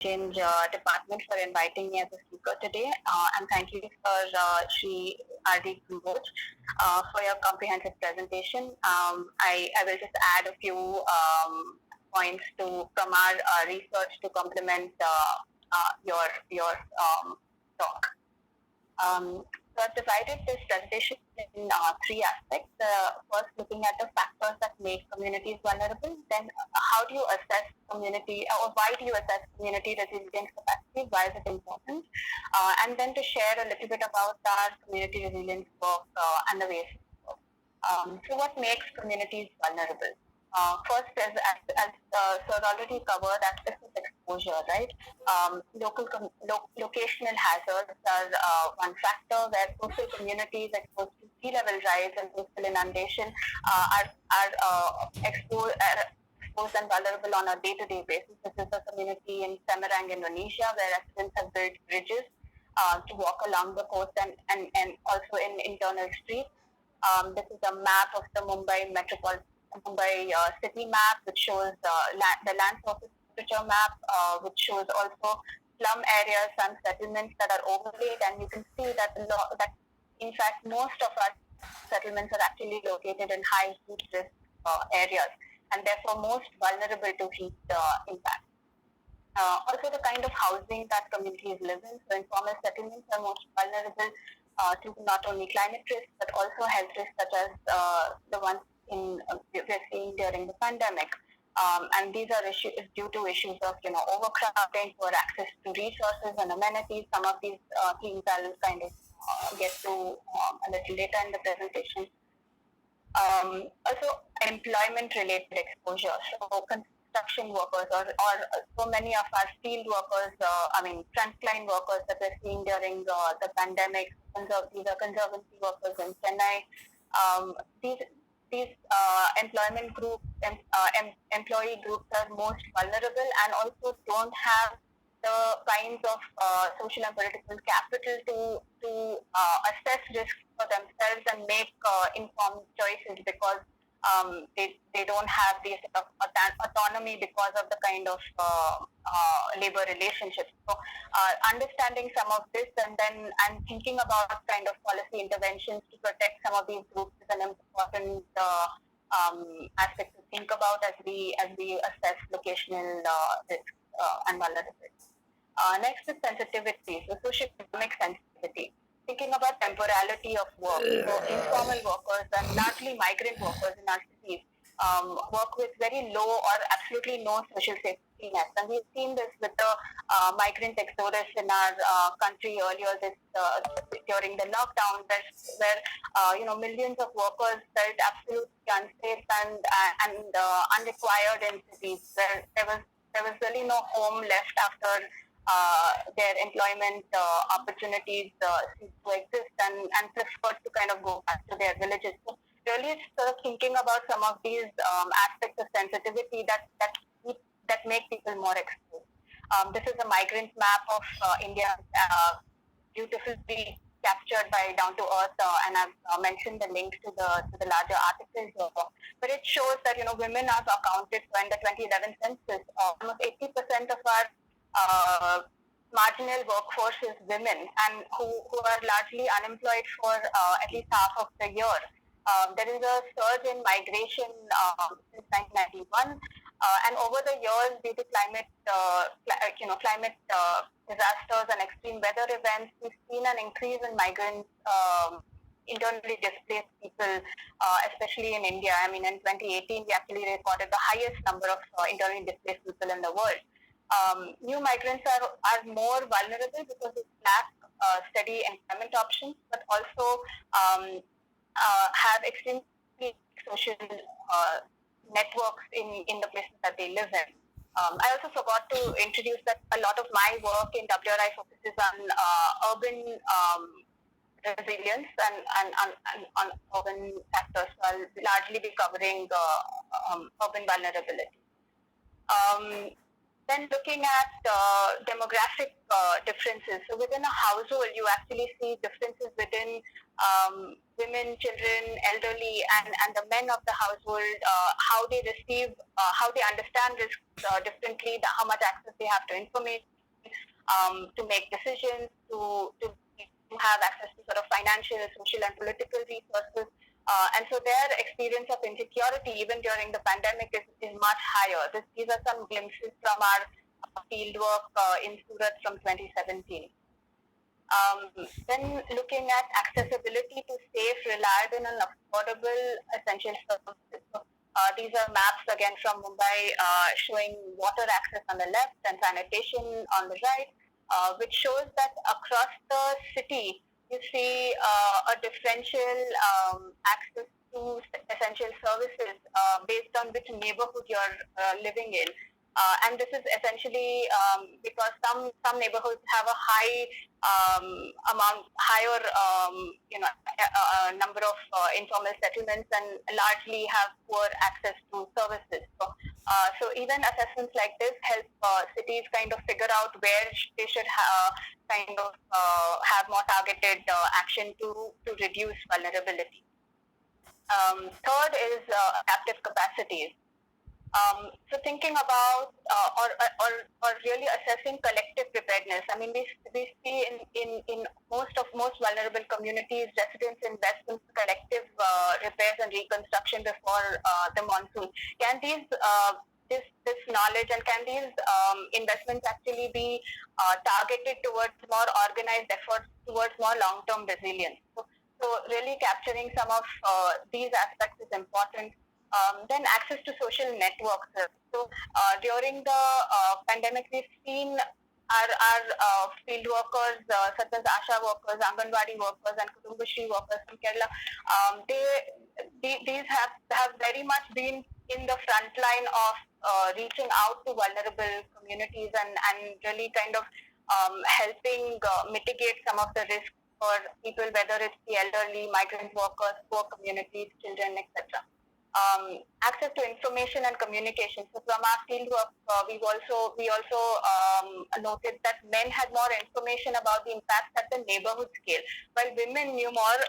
Exchange Department for inviting me as a speaker today. And thank you, Shri R.D. Kamboj, for your comprehensive presentation. I will just add a few points from our research to complement your talk. So I've divided this presentation in three aspects. First, looking at the factors that make communities vulnerable. Then, how do you assess community, or why do you assess community resilience capacity? Why is it important? And then to share a little bit about our community resilience work and the ways it works. So what makes communities vulnerable? First, as Sir already covered, access to exposure, right? Locational hazards are one factor where coastal communities exposed to sea level rise and coastal inundation are exposed and vulnerable on a day-to-day basis. This is a community in Semarang, Indonesia, where residents have built bridges to walk along the coast and also in internal streets. This is a map of the Mumbai city map, which shows the land surface temperature map, which shows also slum areas and settlements that are overlaid, and you can see that in fact most of our settlements are actually located in high heat risk areas, and therefore most vulnerable to heat impact. Also, the kind of housing that communities live in. So, informal settlements are most vulnerable to not only climate risks but also health risks, such as the ones we're seeing during the pandemic. And these are issues due to issues of overcrowding, poor access to resources and amenities. Some of these things I'll kind of get to a little later in the presentation. Also, employment-related exposure. So, construction workers or so many of our field workers, frontline workers that we're seeing during the pandemic. These are conservancy workers in Chennai. These employment groups, employee groups are most vulnerable and also don't have the kinds of social and political capital to assess risk for themselves and make informed choices, because they don't have this autonomy because of the kind of labor relationships. So understanding some of this and thinking about kind of policy interventions to protect some of these groups is an important aspect to think about as we assess locational risk and vulnerability. Next is sensitivity, so socioeconomic sensitivity. Thinking about temporality of work, so informal workers and largely migrant workers in our cities work with very low or absolutely no social safety nets, and we've seen this with the migrant exodus in our country earlier during the lockdown, where millions of workers felt absolutely unsafe and unrequired in cities where there was really no home left after their employment opportunities cease to exist and preferred to kind of go back to their villages. So really sort of thinking about some of these aspects of sensitivity that make people more exposed. This is a migrant map of India, beautifully captured by Down to Earth, and I've mentioned the link to the larger articles here. But it shows that women are accounted for in the 2011 census. Almost 80% of our marginal workforce is women, and who are largely unemployed for at least half of the year. There is a surge in migration since 1991, and over the years, due to climate disasters and extreme weather events, we've seen an increase in migrants, internally displaced people, especially in India. I mean, in 2018, we actually recorded the highest number of internally displaced people in the world. New migrants are more vulnerable because they lack steady employment options, but also have extremely social networks in the places that they live in. I also forgot to introduce that a lot of my work in WRI focuses on urban resilience and on urban factors. So I'll largely be covering urban vulnerability. Then looking at demographic differences. So within a household, you actually see differences within women, children, elderly, and the men of the household, how they receive, how they understand risks differently, how much access they have to information, to make decisions, to have access to sort of financial, social, and political resources. And so their experience of insecurity, even during the pandemic, is much higher. These are some glimpses from our fieldwork in Surat from 2017. Then looking at accessibility to safe, reliable, and affordable essential services. So, these are maps again from Mumbai showing water access on the left and sanitation on the right, which shows that across the city you see a differential access to essential services based on which neighborhood you're living in. And this is essentially because some neighborhoods have a higher number of informal settlements and largely have poor access to services. So even assessments like this help cities kind of figure out where they should have more targeted action to reduce vulnerability. Third is adaptive capacities. So thinking about or really assessing collective preparedness. I mean, we see in most vulnerable communities, residents invest in collective repairs and reconstruction before the monsoon. Can this knowledge and can these investments actually be targeted towards more organized efforts towards more long-term resilience? So really capturing some of these aspects is important. Then access to social networks. So during the pandemic, we've seen our field workers, such as ASHA workers, Anganwadi workers, and Kutumbashri workers from Kerala. These have very much been in the front line of reaching out to vulnerable communities and really kind of helping mitigate some of the risks for people, whether it's the elderly, migrant workers, poor communities, children, etc. Access to information and communication. So from our fieldwork, we also noted that men had more information about the impacts at the neighborhood scale, while women knew more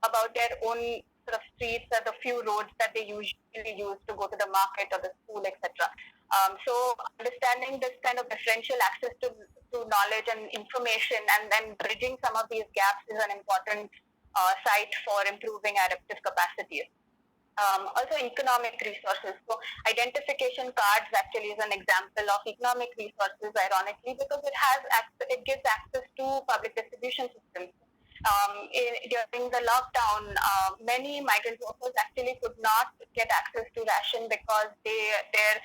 about their own sort of streets or the few roads that they usually use to go to the market or the school, etc. So understanding this kind of differential access to knowledge and information and then bridging some of these gaps is an important site for improving adaptive capacities. Also economic resources. So identification cards actually is an example of economic resources, ironically, because it gives access to public distribution systems. During the lockdown, many migrant workers actually could not get access to ration because their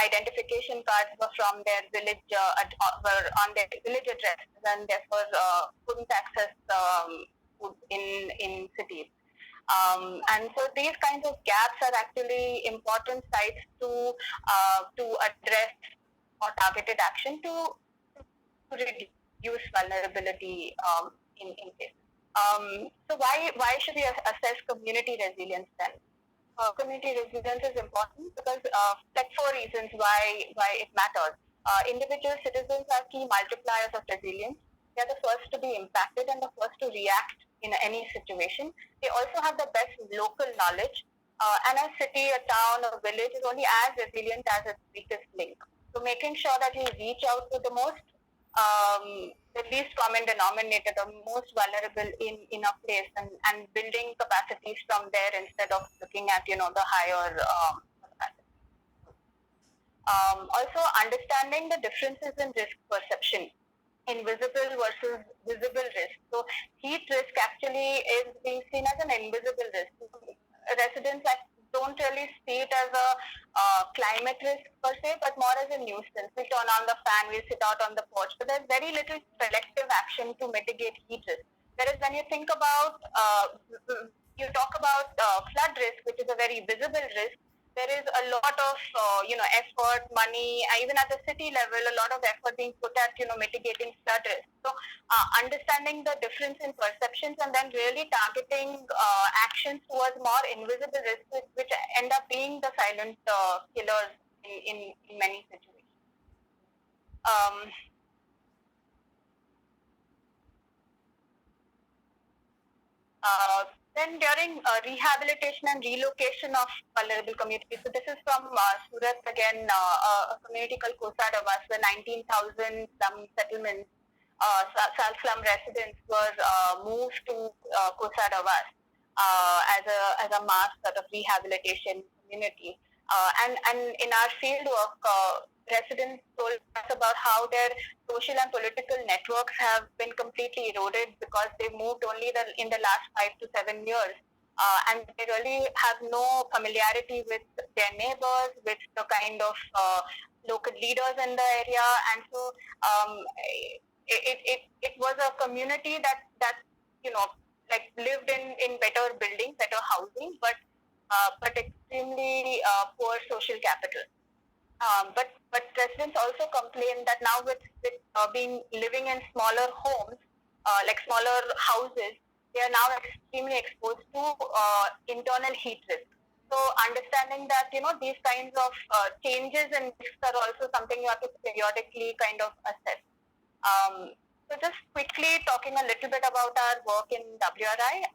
identification cards were from their village, were on their village addresses, and therefore couldn't access food in cities. And so these kinds of gaps are actually important sites to address or targeted action to reduce vulnerability in cases. So why should we assess community resilience then? Community resilience is important because like 4 reasons why it matters. Individual citizens are key multipliers of resilience. They are the first to be impacted and the first to react in any situation. They also have the best local knowledge, and a city, a town, a village is only as resilient as its weakest link. So making sure that we reach out to the least common denominator, the most vulnerable in a place, and building capacities from there instead of looking at the higher capacities. Also understanding the differences in risk perception. Invisible versus visible risk. So heat risk actually is being seen as an invisible risk. Residents don't really see it as a climate risk per se, but more as a nuisance. We turn on the fan, we sit out on the porch, but there's very little selective action to mitigate heat risk. Whereas when you think about, you talk about flood risk, which is a very visible risk, there is a lot of effort, money, even at the city level, a lot of effort being put at mitigating flood risk. So understanding the difference in perceptions and then really targeting actions towards more invisible risks, which end up being the silent killers in many situations. Then during rehabilitation and relocation of vulnerable communities, so this is from Surat again, a community called Kosa Davas, where 19,000 slum settlements, slum residents were moved to Kosa Davas as a mass sort of rehabilitation community. And in our field work, residents told us about how their social and political networks have been completely eroded because they moved only in the last 5 to 7 years. And they really have no familiarity with their neighbors, with the kind of local leaders in the area. And so it was a community that like lived in better buildings, better housing, but extremely poor social capital. But residents also complain that now with being living in smaller homes, like smaller houses, they are now extremely exposed to internal heat risk. So understanding that these kinds of changes and risks are also something you have to periodically kind of assess. So just quickly talking a little bit about our work in WRI,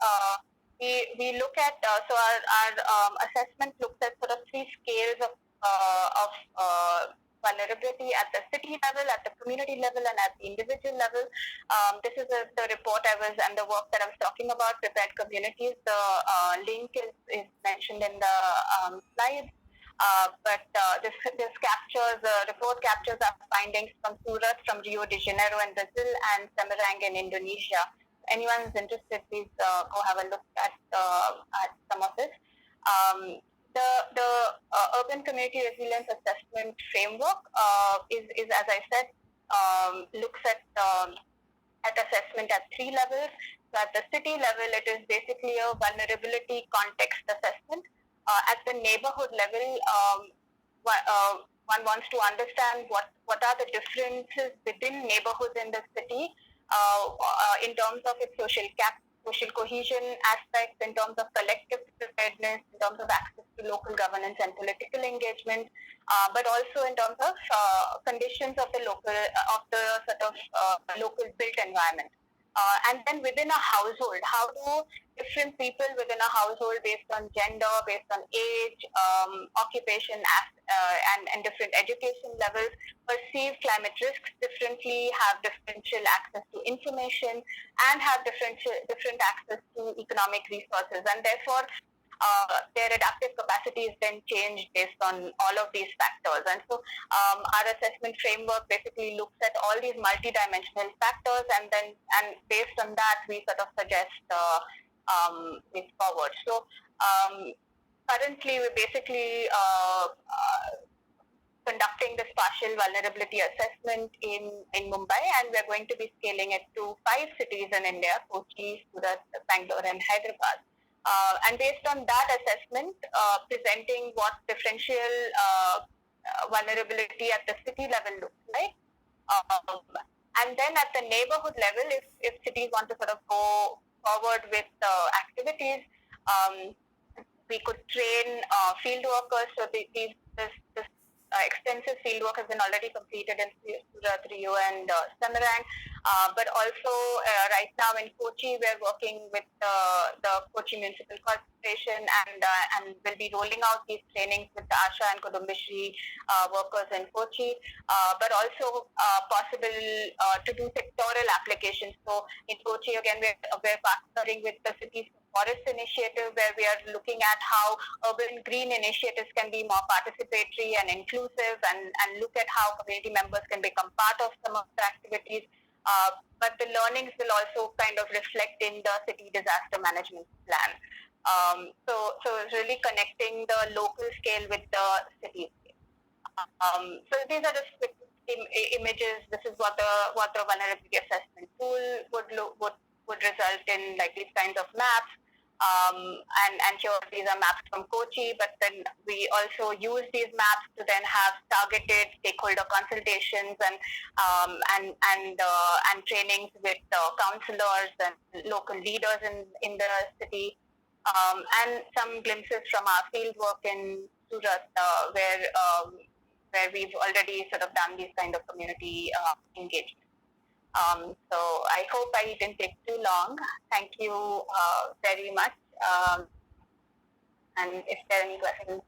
we look at so our assessment looks at sort of 3 scales of vulnerability at the city level, at the community level, and at the individual level. This is the report and the work that I was talking about, Prepared Communities. The link is mentioned in the slide. But this report captures our findings from Surat, from Rio de Janeiro in Brazil, and Semarang in Indonesia. Anyone who's interested, please go have a look at some of this. The Urban Community Resilience Assessment Framework is, as I said, looks at assessment at 3 levels. So at the city level, it is basically a vulnerability context assessment. At the neighborhood level, one wants to understand what are the differences within neighborhoods in the city in terms of its social cohesion aspects, in terms of collective preparedness, in terms of access to local governance and political engagement, but also in terms of conditions of the local built environment. And then within a household, how do different people within a household, based on gender, based on age, occupation, and different education levels, perceive climate risks differently, have differential access to information, and have different access to economic resources, and therefore their adaptive capacity is then changed based on all of these factors. And so our assessment framework basically looks at all these multidimensional factors, and based on that, we sort of suggest ways forward. So currently, we're basically conducting this partial vulnerability assessment in Mumbai, and we're going to be scaling it to 5 cities in India: Kochi, Surat, Bangalore, and Hyderabad. And based on that assessment, presenting what differential vulnerability at the city level looks like. And then at the neighborhood level, if cities want to sort of go forward with activities, we could train field workers. So this extensive field work has been already completed in Surat, Rio, and Semarang. But also right now in Kochi, we're working with the Kochi Municipal Corporation, and will be rolling out these trainings with the Asha and Kudumbashri workers in Kochi. But also possible to do sectoral applications. So in Kochi, again, we're partnering with the city's forest initiative, where we are looking at how urban green initiatives can be more participatory and inclusive, and look at how community members can become part of some of the activities. But the learnings will also kind of reflect in the city disaster management plan. So it's really connecting the local scale with the city scale. So these are just quick images. This is what the vulnerability assessment tool would result in, like these kinds of maps. And here these are maps from Kochi, but then we also use these maps to then have targeted stakeholder consultations and trainings with councillors and local leaders in the city, and some glimpses from our field work in Surat, where where we've already sort of done these kind of community engagement. So I hope I didn't take too long. Thank you very much. And if there are any questions,